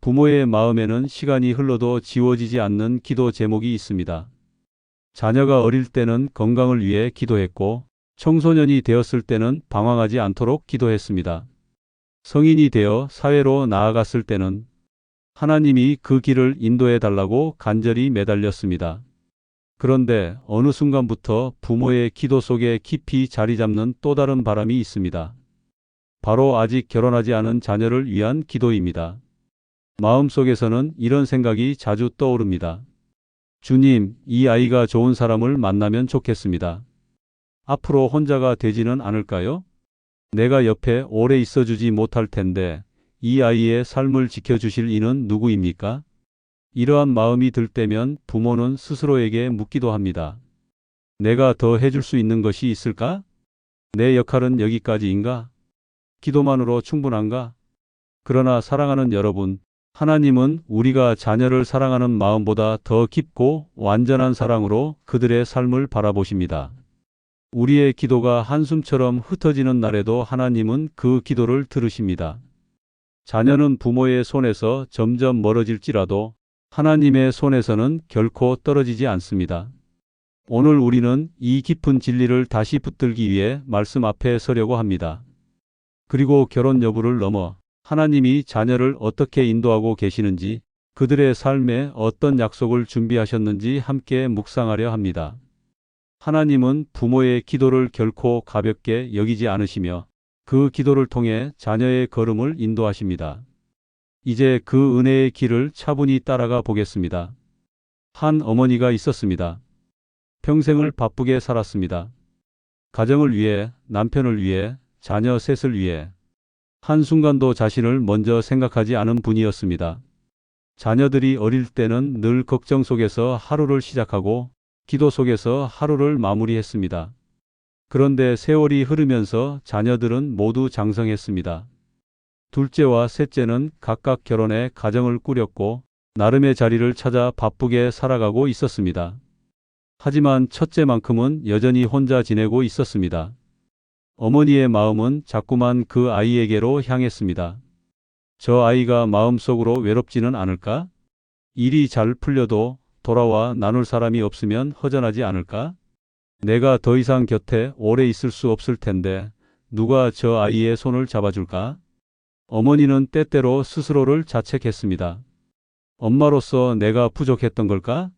부모의 마음에는 시간이 흘러도 지워지지 않는 기도 제목이 있습니다. 자녀가 어릴 때는 건강을 위해 기도했고, 청소년이 되었을 때는 방황하지 않도록 기도했습니다. 성인이 되어 사회로 나아갔을 때는 하나님이 그 길을 인도해 달라고 간절히 매달렸습니다. 그런데 어느 순간부터 부모의 기도 속에 깊이 자리 잡는 또 다른 바람이 있습니다. 바로 아직 결혼하지 않은 자녀를 위한 기도입니다. 마음속에서는 이런 생각이 자주 떠오릅니다. 주님, 이 아이가 좋은 사람을 만나면 좋겠습니다. 앞으로 혼자가 되지는 않을까요? 내가 옆에 오래 있어주지 못할 텐데 이 아이의 삶을 지켜주실 이는 누구입니까? 이러한 마음이 들 때면 부모는 스스로에게 묻기도 합니다. 내가 더 해줄 수 있는 것이 있을까? 내 역할은 여기까지인가? 기도만으로 충분한가? 그러나 사랑하는 여러분, 하나님은 우리가 자녀를 사랑하는 마음보다 더 깊고 완전한 사랑으로 그들의 삶을 바라보십니다. 우리의 기도가 한숨처럼 흩어지는 날에도 하나님은 그 기도를 들으십니다. 자녀는 부모의 손에서 점점 멀어질지라도 하나님의 손에서는 결코 떨어지지 않습니다. 오늘 우리는 이 깊은 진리를 다시 붙들기 위해 말씀 앞에 서려고 합니다. 그리고 결혼 여부를 넘어 하나님이 자녀를 어떻게 인도하고 계시는지, 그들의 삶에 어떤 약속을 준비하셨는지 함께 묵상하려 합니다. 하나님은 부모의 기도를 결코 가볍게 여기지 않으시며 그 기도를 통해 자녀의 걸음을 인도하십니다. 이제 그 은혜의 길을 차분히 따라가 보겠습니다. 한 어머니가 있었습니다. 평생을 바쁘게 살았습니다. 가정을 위해, 남편을 위해, 자녀 셋을 위해 한순간도 자신을 먼저 생각하지 않은 분이었습니다. 자녀들이 어릴 때는 늘 걱정 속에서 하루를 시작하고 기도 속에서 하루를 마무리했습니다. 그런데 세월이 흐르면서 자녀들은 모두 장성했습니다. 둘째와 셋째는 각각 결혼해 가정을 꾸렸고 나름의 자리를 찾아 바쁘게 살아가고 있었습니다. 하지만 첫째만큼은 여전히 혼자 지내고 있었습니다. 어머니의 마음은 자꾸만 그 아이에게로 향했습니다. 저 아이가 마음속으로 외롭지는 않을까? 일이 잘 풀려도 돌아와 나눌 사람이 없으면 허전하지 않을까? 내가 더 이상 곁에 오래 있을 수 없을 텐데 누가 저 아이의 손을 잡아줄까? 어머니는 때때로 스스로를 자책했습니다. 엄마로서 내가 부족했던 걸까?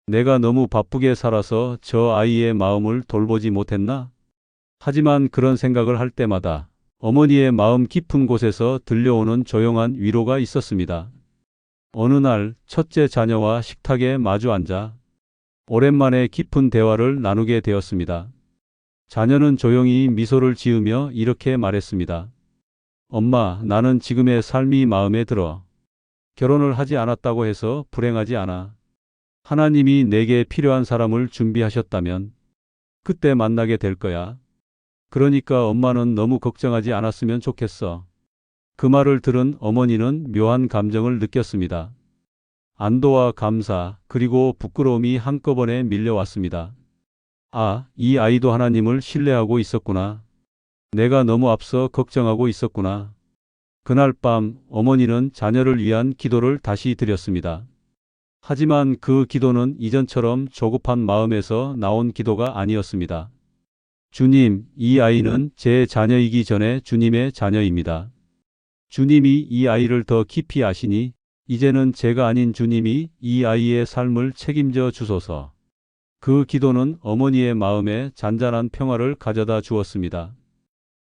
내가 너무 바쁘게 살아서 저 아이의 마음을 돌보지 못했나? 하지만 그런 생각을 할 때마다 어머니의 마음 깊은 곳에서 들려오는 조용한 위로가 있었습니다. 어느 날 첫째 자녀와 식탁에 마주 앉아 오랜만에 깊은 대화를 나누게 되었습니다. 자녀는 조용히 미소를 지으며 이렇게 말했습니다. 엄마, 나는 지금의 삶이 마음에 들어. 결혼을 하지 않았다고 해서 불행하지 않아. 하나님이 내게 필요한 사람을 준비하셨다면 그때 만나게 될 거야. 그러니까 엄마는 너무 걱정하지 않았으면 좋겠어. 그 말을 들은 어머니는 묘한 감정을 느꼈습니다. 안도와 감사, 그리고 부끄러움이 한꺼번에 밀려왔습니다. 아, 이 아이도 하나님을 신뢰하고 있었구나. 내가 너무 앞서 걱정하고 있었구나. 그날 밤 어머니는 자녀를 위한 기도를 다시 드렸습니다. 하지만 그 기도는 이전처럼 조급한 마음에서 나온 기도가 아니었습니다. 주님, 이 아이는 제 자녀이기 전에 주님의 자녀입니다. 주님이 이 아이를 더 깊이 아시니 이제는 제가 아닌 주님이 이 아이의 삶을 책임져 주소서. 그 기도는 어머니의 마음에 잔잔한 평화를 가져다 주었습니다.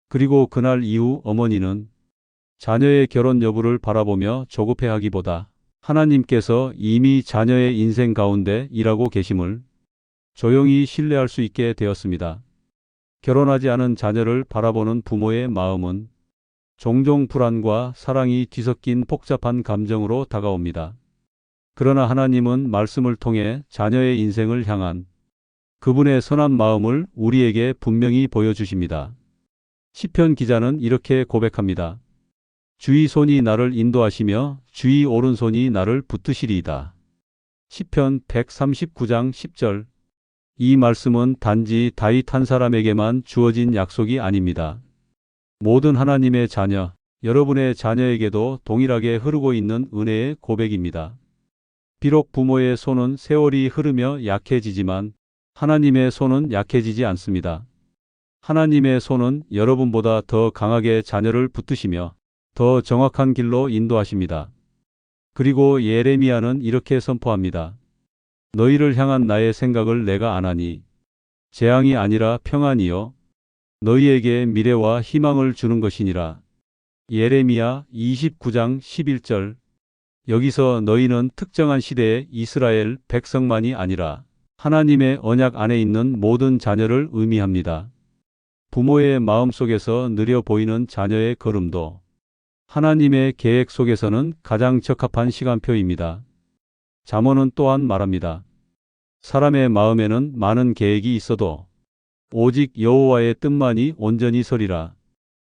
그리고 그날 이후 어머니는 자녀의 결혼 여부를 바라보며 조급해하기보다 하나님께서 이미 자녀의 인생 가운데 일하고 계심을 조용히 신뢰할 수 있게 되었습니다. 결혼하지 않은 자녀를 바라보는 부모의 마음은 종종 불안과 사랑이 뒤섞인 복잡한 감정으로 다가옵니다. 그러나 하나님은 말씀을 통해 자녀의 인생을 향한 그분의 선한 마음을 우리에게 분명히 보여주십니다. 시편 기자는 이렇게 고백합니다. 주의 손이 나를 인도하시며 주의 오른손이 나를 붙드시리이다. 시편 139장 10절. 이 말씀은 단지 다윗 한 사람에게만 주어진 약속이 아닙니다. 모든 하나님의 자녀, 여러분의 자녀에게도 동일하게 흐르고 있는 은혜의 고백입니다. 비록 부모의 손은 세월이 흐르며 약해지지만 하나님의 손은 약해지지 않습니다. 하나님의 손은 여러분보다 더 강하게 자녀를 붙드시며 더 정확한 길로 인도하십니다. 그리고 예레미야는 이렇게 선포합니다. 너희를 향한 나의 생각을 내가 아나니 재앙이 아니라 평안이요 너희에게 미래와 희망을 주는 것이니라. 예레미야 29장 11절. 여기서 너희는 특정한 시대의 이스라엘 백성만이 아니라 하나님의 언약 안에 있는 모든 자녀를 의미합니다. 부모의 마음 속에서 느려 보이는 자녀의 걸음도 하나님의 계획 속에서는 가장 적합한 시간표입니다. 잠언은 또한 말합니다. 사람의 마음에는 많은 계획이 있어도 오직 여호와의 뜻만이 온전히 서리라.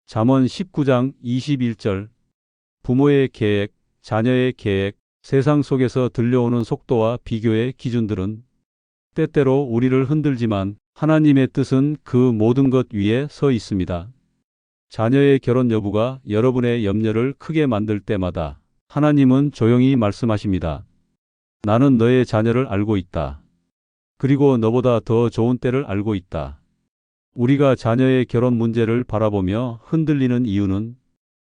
잠언 19장 21절. 부모의 계획, 자녀의 계획, 세상 속에서 들려오는 속도와 비교의 기준들은 때때로 우리를 흔들지만 하나님의 뜻은 그 모든 것 위에 서 있습니다. 자녀의 결혼 여부가 여러분의 염려를 크게 만들 때마다 하나님은 조용히 말씀하십니다. 나는 너의 자녀를 알고 있다. 그리고 너보다 더 좋은 때를 알고 있다. 우리가 자녀의 결혼 문제를 바라보며 흔들리는 이유는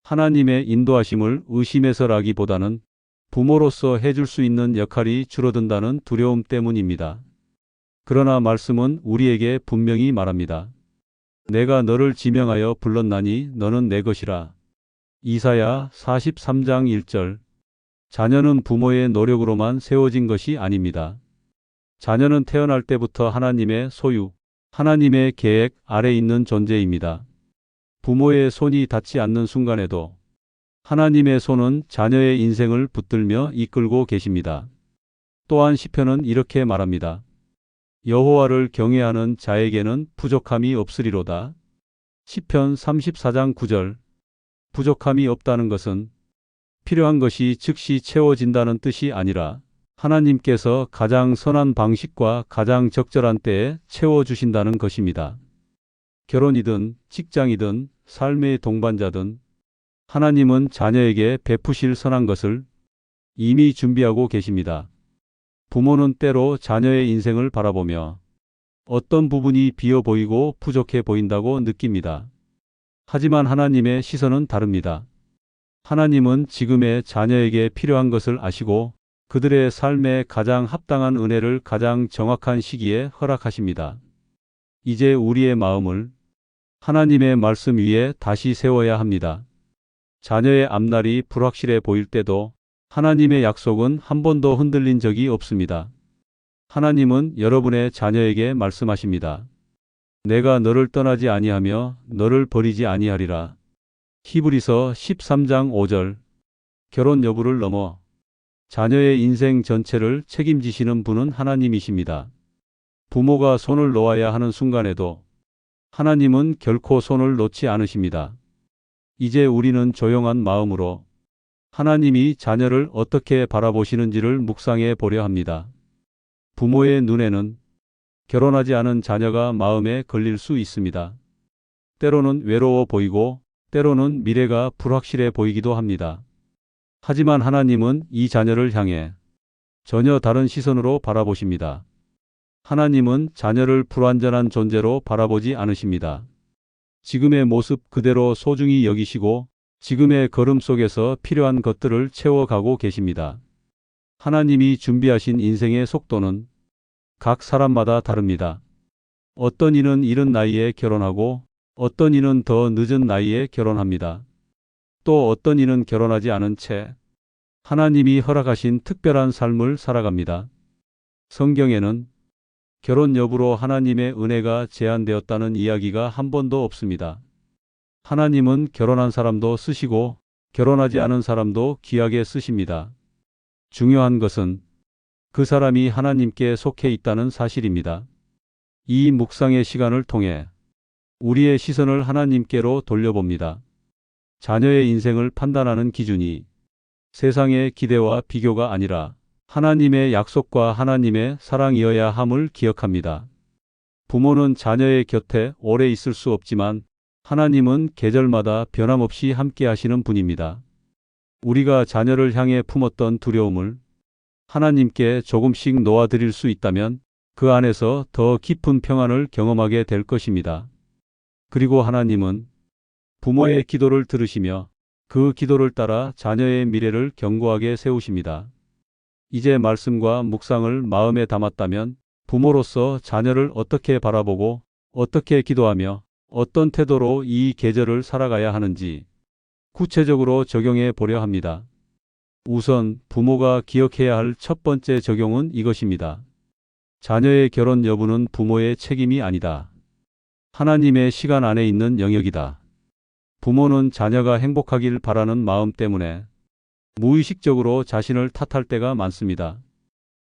하나님의 인도하심을 의심해서라기보다는 부모로서 해줄 수 있는 역할이 줄어든다는 두려움 때문입니다. 그러나 말씀은 우리에게 분명히 말합니다. 내가 너를 지명하여 불렀나니 너는 내 것이라. 이사야 43장 1절. 자녀는 부모의 노력으로만 세워진 것이 아닙니다. 자녀는 태어날 때부터 하나님의 소유, 하나님의 계획 아래 있는 존재입니다. 부모의 손이 닿지 않는 순간에도 하나님의 손은 자녀의 인생을 붙들며 이끌고 계십니다. 또한 시편은 이렇게 말합니다. 여호와를 경외하는 자에게는 부족함이 없으리로다. 시편 34장 9절. 부족함이 없다는 것은 필요한 것이 즉시 채워진다는 뜻이 아니라 하나님께서 가장 선한 방식과 가장 적절한 때에 채워주신다는 것입니다. 결혼이든 직장이든 삶의 동반자든 하나님은 자녀에게 베푸실 선한 것을 이미 준비하고 계십니다. 부모는 때로 자녀의 인생을 바라보며 어떤 부분이 비어 보이고 부족해 보인다고 느낍니다. 하지만 하나님의 시선은 다릅니다. 하나님은 지금의 자녀에게 필요한 것을 아시고 그들의 삶에 가장 합당한 은혜를 가장 정확한 시기에 허락하십니다. 이제 우리의 마음을 하나님의 말씀 위에 다시 세워야 합니다. 자녀의 앞날이 불확실해 보일 때도 하나님의 약속은 한 번도 흔들린 적이 없습니다. 하나님은 여러분의 자녀에게 말씀하십니다. 내가 너를 떠나지 아니하며 너를 버리지 아니하리라. 히브리서 13장 5절. 결혼 여부를 넘어 자녀의 인생 전체를 책임지시는 분은 하나님이십니다. 부모가 손을 놓아야 하는 순간에도 하나님은 결코 손을 놓지 않으십니다. 이제 우리는 조용한 마음으로 하나님이 자녀를 어떻게 바라보시는지를 묵상해 보려 합니다. 부모의 눈에는 결혼하지 않은 자녀가 마음에 걸릴 수 있습니다. 때로는 외로워 보이고 때로는 미래가 불확실해 보이기도 합니다. 하지만 하나님은 이 자녀를 향해 전혀 다른 시선으로 바라보십니다. 하나님은 자녀를 불완전한 존재로 바라보지 않으십니다. 지금의 모습 그대로 소중히 여기시고 지금의 걸음 속에서 필요한 것들을 채워가고 계십니다. 하나님이 준비하신 인생의 속도는 각 사람마다 다릅니다. 어떤 이는 이른 나이에 결혼하고 어떤 이는 더 늦은 나이에 결혼합니다. 또 어떤 이는 결혼하지 않은 채 하나님이 허락하신 특별한 삶을 살아갑니다. 성경에는 결혼 여부로 하나님의 은혜가 제한되었다는 이야기가 한 번도 없습니다. 하나님은 결혼한 사람도 쓰시고 결혼하지 않은 사람도 귀하게 쓰십니다. 중요한 것은 그 사람이 하나님께 속해 있다는 사실입니다. 이 묵상의 시간을 통해 우리의 시선을 하나님께로 돌려봅니다. 자녀의 인생을 판단하는 기준이 세상의 기대와 비교가 아니라 하나님의 약속과 하나님의 사랑이어야 함을 기억합니다. 부모는 자녀의 곁에 오래 있을 수 없지만 하나님은 계절마다 변함없이 함께 하시는 분입니다. 우리가 자녀를 향해 품었던 두려움을 하나님께 조금씩 놓아드릴 수 있다면 그 안에서 더 깊은 평안을 경험하게 될 것입니다. 그리고 하나님은 부모의 기도를 들으시며 그 기도를 따라 자녀의 미래를 견고하게 세우십니다. 이제 말씀과 묵상을 마음에 담았다면 부모로서 자녀를 어떻게 바라보고 어떻게 기도하며 어떤 태도로 이 계절을 살아가야 하는지 구체적으로 적용해 보려 합니다. 우선 부모가 기억해야 할 첫 번째 적용은 이것입니다. 자녀의 결혼 여부는 부모의 책임이 아니다. 하나님의 시간 안에 있는 영역이다. 부모는 자녀가 행복하길 바라는 마음 때문에 무의식적으로 자신을 탓할 때가 많습니다.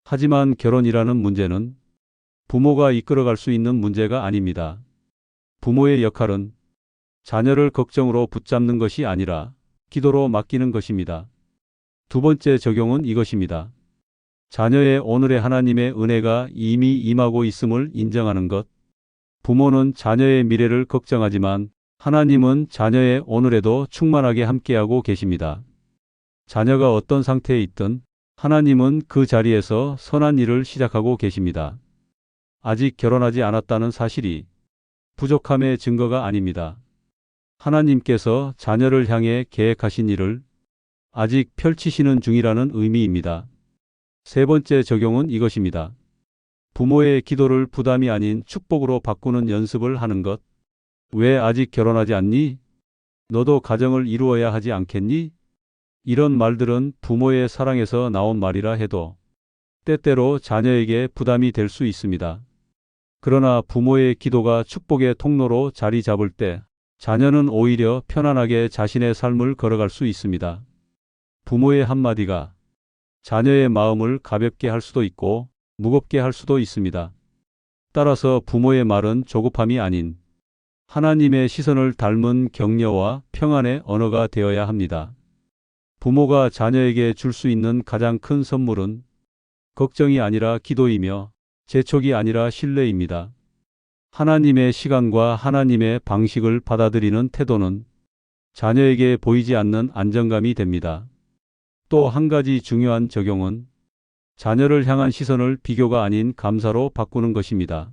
하지만 결혼이라는 문제는 부모가 이끌어갈 수 있는 문제가 아닙니다. 부모의 역할은 자녀를 걱정으로 붙잡는 것이 아니라 기도로 맡기는 것입니다. 두 번째 적용은 이것입니다. 자녀의 오늘의 하나님의 은혜가 이미 임하고 있음을 인정하는 것. 부모는 자녀의 미래를 걱정하지만 하나님은 자녀의 오늘에도 충만하게 함께하고 계십니다. 자녀가 어떤 상태에 있든 하나님은 그 자리에서 선한 일을 시작하고 계십니다. 아직 결혼하지 않았다는 사실이 부족함의 증거가 아닙니다. 하나님께서 자녀를 향해 계획하신 일을 아직 펼치시는 중이라는 의미입니다. 세 번째 적용은 이것입니다. 부모의 기도를 부담이 아닌 축복으로 바꾸는 연습을 하는 것. 왜 아직 결혼하지 않니? 너도 가정을 이루어야 하지 않겠니? 이런 말들은 부모의 사랑에서 나온 말이라 해도 때때로 자녀에게 부담이 될 수 있습니다. 그러나 부모의 기도가 축복의 통로로 자리 잡을 때 자녀는 오히려 편안하게 자신의 삶을 걸어갈 수 있습니다. 부모의 한마디가 자녀의 마음을 가볍게 할 수도 있고 무겁게 할 수도 있습니다. 따라서 부모의 말은 조급함이 아닌 하나님의 시선을 닮은 격려와 평안의 언어가 되어야 합니다. 부모가 자녀에게 줄 수 있는 가장 큰 선물은 걱정이 아니라 기도이며 재촉이 아니라 신뢰입니다. 하나님의 시간과 하나님의 방식을 받아들이는 태도는 자녀에게 보이지 않는 안정감이 됩니다. 또 한 가지 중요한 적용은 자녀를 향한 시선을 비교가 아닌 감사로 바꾸는 것입니다.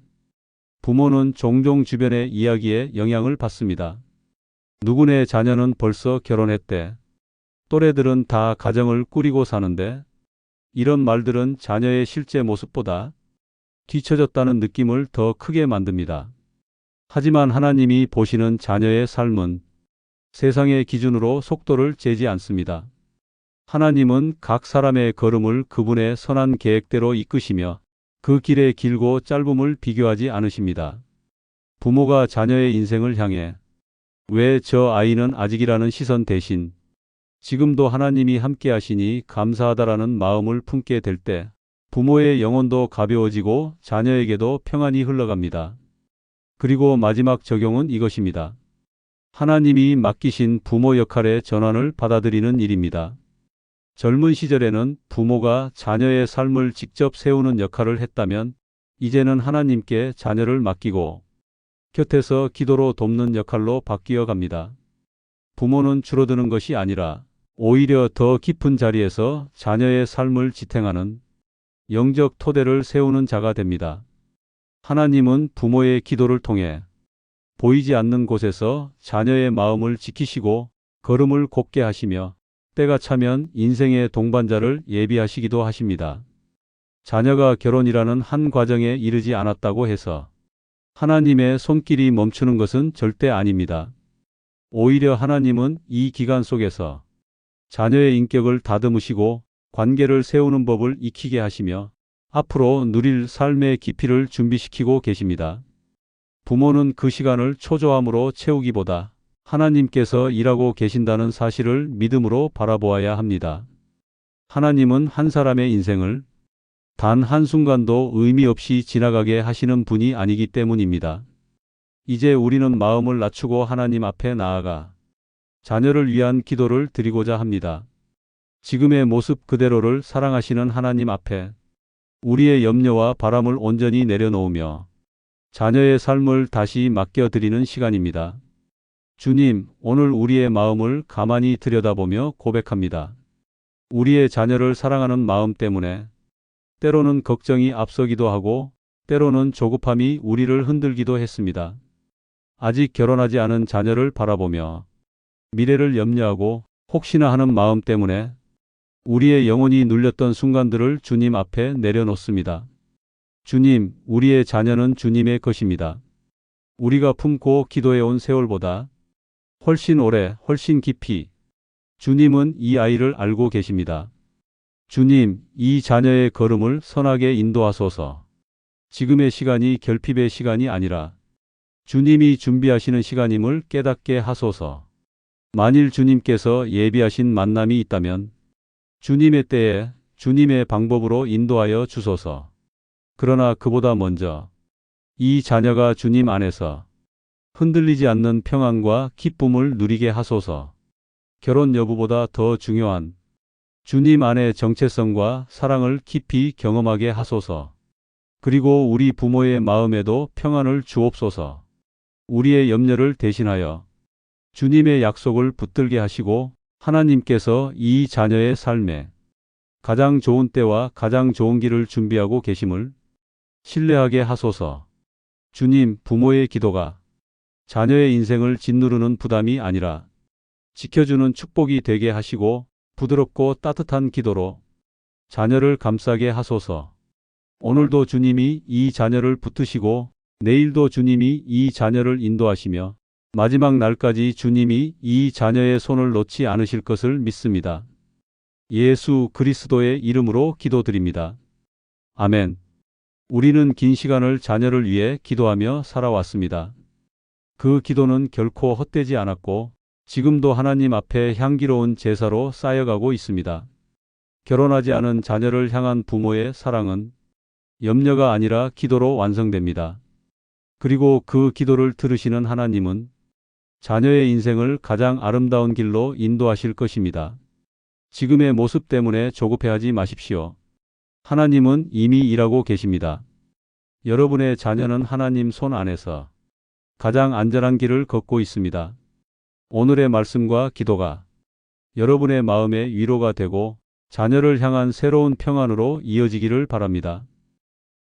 부모는 종종 주변의 이야기에 영향을 받습니다. 누구네 자녀는 벌써 결혼했대. 또래들은 다 가정을 꾸리고 사는데 이런 말들은 자녀의 실제 모습보다 뒤처졌다는 느낌을 더 크게 만듭니다. 하지만 하나님이 보시는 자녀의 삶은 세상의 기준으로 속도를 재지 않습니다. 하나님은 각 사람의 걸음을 그분의 선한 계획대로 이끄시며 그 길의 길고 짧음을 비교하지 않으십니다. 부모가 자녀의 인생을 향해 왜 저 아이는 아직이라는 시선 대신 지금도 하나님이 함께 하시니 감사하다라는 마음을 품게 될 때 부모의 영혼도 가벼워지고 자녀에게도 평안이 흘러갑니다. 그리고 마지막 적용은 이것입니다. 하나님이 맡기신 부모 역할의 전환을 받아들이는 일입니다. 젊은 시절에는 부모가 자녀의 삶을 직접 세우는 역할을 했다면 이제는 하나님께 자녀를 맡기고 곁에서 기도로 돕는 역할로 바뀌어 갑니다. 부모는 줄어드는 것이 아니라 오히려 더 깊은 자리에서 자녀의 삶을 지탱하는 영적 토대를 세우는 자가 됩니다. 하나님은 부모의 기도를 통해 보이지 않는 곳에서 자녀의 마음을 지키시고 걸음을 곱게 하시며 때가 차면 인생의 동반자를 예비하시기도 하십니다. 자녀가 결혼이라는 한 과정에 이르지 않았다고 해서 하나님의 손길이 멈추는 것은 절대 아닙니다. 오히려 하나님은 이 기간 속에서 자녀의 인격을 다듬으시고 관계를 세우는 법을 익히게 하시며 앞으로 누릴 삶의 깊이를 준비시키고 계십니다. 부모는 그 시간을 초조함으로 채우기보다 하나님께서 일하고 계신다는 사실을 믿음으로 바라보아야 합니다. 하나님은 한 사람의 인생을 단 한순간도 의미 없이 지나가게 하시는 분이 아니기 때문입니다. 이제 우리는 마음을 낮추고 하나님 앞에 나아가 자녀를 위한 기도를 드리고자 합니다. 지금의 모습 그대로를 사랑하시는 하나님 앞에 우리의 염려와 바람을 온전히 내려놓으며 자녀의 삶을 다시 맡겨드리는 시간입니다. 주님, 오늘 우리의 마음을 가만히 들여다보며 고백합니다. 우리의 자녀를 사랑하는 마음 때문에 때로는 걱정이 앞서기도 하고 때로는 조급함이 우리를 흔들기도 했습니다. 아직 결혼하지 않은 자녀를 바라보며 미래를 염려하고 혹시나 하는 마음 때문에 우리의 영혼이 눌렸던 순간들을 주님 앞에 내려놓습니다. 주님, 우리의 자녀는 주님의 것입니다. 우리가 품고 기도해온 세월보다 훨씬 오래, 훨씬 깊이 주님은 이 아이를 알고 계십니다. 주님, 이 자녀의 걸음을 선하게 인도하소서. 지금의 시간이 결핍의 시간이 아니라 주님이 준비하시는 시간임을 깨닫게 하소서. 만일 주님께서 예비하신 만남이 있다면 주님의 때에 주님의 방법으로 인도하여 주소서. 그러나 그보다 먼저 이 자녀가 주님 안에서 흔들리지 않는 평안과 기쁨을 누리게 하소서. 결혼 여부보다 더 중요한 주님 안의 정체성과 사랑을 깊이 경험하게 하소서. 그리고 우리 부모의 마음에도 평안을 주옵소서. 우리의 염려를 대신하여 주님의 약속을 붙들게 하시고 하나님께서 이 자녀의 삶에 가장 좋은 때와 가장 좋은 길을 준비하고 계심을 신뢰하게 하소서. 주님, 부모의 기도가 자녀의 인생을 짓누르는 부담이 아니라 지켜주는 축복이 되게 하시고 부드럽고 따뜻한 기도로 자녀를 감싸게 하소서. 오늘도 주님이 이 자녀를 붙드시고 내일도 주님이 이 자녀를 인도하시며 마지막 날까지 주님이 이 자녀의 손을 놓지 않으실 것을 믿습니다. 예수 그리스도의 이름으로 기도드립니다. 아멘. 우리는 긴 시간을 자녀를 위해 기도하며 살아왔습니다. 그 기도는 결코 헛되지 않았고 지금도 하나님 앞에 향기로운 제사로 쌓여가고 있습니다. 결혼하지 않은 자녀를 향한 부모의 사랑은 염려가 아니라 기도로 완성됩니다. 그리고 그 기도를 들으시는 하나님은 자녀의 인생을 가장 아름다운 길로 인도하실 것입니다. 지금의 모습 때문에 조급해하지 마십시오. 하나님은 이미 일하고 계십니다. 여러분의 자녀는 하나님 손 안에서 가장 안전한 길을 걷고 있습니다. 오늘의 말씀과 기도가 여러분의 마음에 위로가 되고 자녀를 향한 새로운 평안으로 이어지기를 바랍니다.